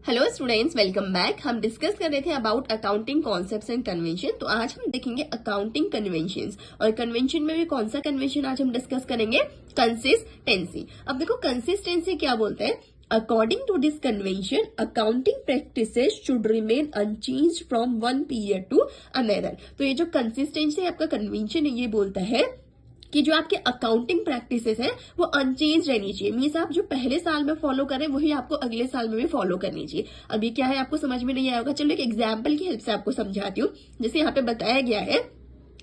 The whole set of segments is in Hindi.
Hello students, welcome back. हम डिस्कस कर रहे थे about accounting concepts and convention. तो आज हम देखेंगे अकाउंटिंग कन्वेंशंस, और कन्वेंशन में भी कौन सा कन्वेंशन आज हम डिस्कस करेंगे? कंसिस्टेंसी। अब देखो कंसिस्टेंसी क्या बोलते हैं। According to this convention accounting practices should remain unchanged from one period to another. तो ये जो कंसिस्टेंसी आपका कन्वेंशन है ये बोलता है कि जो आपके अकाउंटिंग प्रैक्टिसेस है वो अनचेंज रहनी चाहिए। मीन्स आप जो पहले साल में फॉलो करें वही आपको अगले साल में भी फॉलो करनी चाहिए। अभी क्या है आपको समझ में नहीं आया होगा, चलो एक एग्जांपल की हेल्प से आपको समझाती हूँ। जैसे यहाँ पे बताया गया है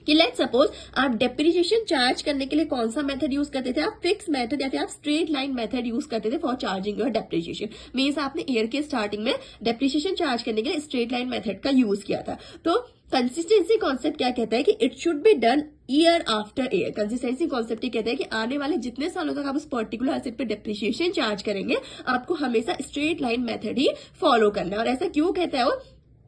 कि लेट सपोज आप डेप्रिसिएशन चार्ज करने के लिए कौन सा मेथड यूज करते थे? आप फिक्स मेथड या फिर आप स्ट्रेट लाइन मेथड यूज करते थे for charging your depreciation. Means आपने ईयर के स्टार्टिंग में डेप्रिसिएशन चार्ज करने के लिए स्ट्रेट लाइन मेथड का यूज किया था। तो कंसिस्टेंसी कॉन्सेप्ट क्या कहता है कि it should be done year after year. Consistency concept ये कहता है कि आने वाले जितने सालों तक आप उस पर्टिकुलर एसेट पे डेप्रिसिएशन चार्ज करेंगे आपको हमेशा स्ट्रेट लाइन मेथड ही फॉलो करना है। और ऐसा क्यों कहता है वो?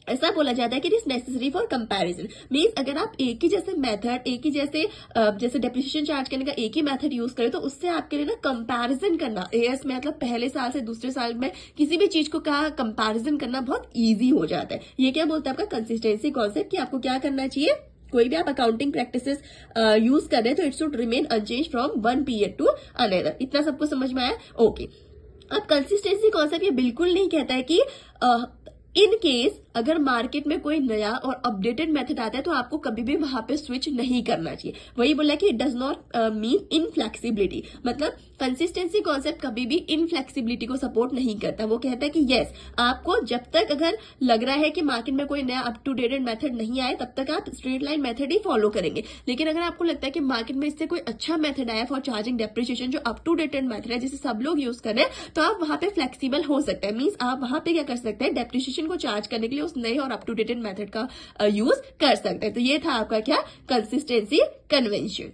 ऐसा बोला जाता है कि it is necessary for comparison. Means अगर आप एक ही जैसे मेथड, एक ही जैसे डेप्रिसिएशन चार्ज करने का एक ही मेथड यूज करें तो उससे आपके लिए ना कंपैरिजन करना ईयर्स में, मतलब पहले साल से दूसरे साल में किसी भी चीज को का कंपैरिजन करना बहुत ईजी हो जाता है। ये क्या बोलता है आपका कंसिस्टेंसी कॉन्सेप्ट कि आपको क्या करना चाहिए? कोई भी आप अकाउंटिंग प्रैक्टिसेस यूज कर रहे हैं तो it should remain unchange from one period to another. इतना सबको समझ में आया? ओके। अब कंसिस्टेंसी कॉन्सेप्ट ये बिल्कुल नहीं कहता है कि इन केस अगर मार्केट में कोई नया और अपडेटेड मेथड आता है तो आपको कभी भी वहां पे स्विच नहीं करना चाहिए। वही बोला कि it does not mean inflexibility. मतलब कंसिस्टेंसी कॉन्सेप्ट कभी भी इनफ्लेक्सिबिलिटी को सपोर्ट नहीं करता। वो कहता है कि यस, आपको जब तक अगर लग रहा है कि मार्केट में कोई नया अप टू डेटेड मेथड नहीं आए तब तक आप स्ट्रेट लाइन मेथड ही फॉलो करेंगे। लेकिन अगर आपको लगता है कि मार्केट में इससे कोई अच्छा मेथड आया फॉर चार्जिंग डेप्रिसिएशन जो अप टू डेटेड मेथड है जिसे सब लोग यूज कर रहे हैं, तो आप वहां पे फ्लेक्सिबल हो सकते हैं। मीन्स आप वहां पे क्या कर सकते हैं? डेप्रिसिएशन को चार्ज करने के लिए उस नए और अप टू डेटेड मेथड का यूज कर सकते हैं। तो ये था आपका क्या? Consistency convention.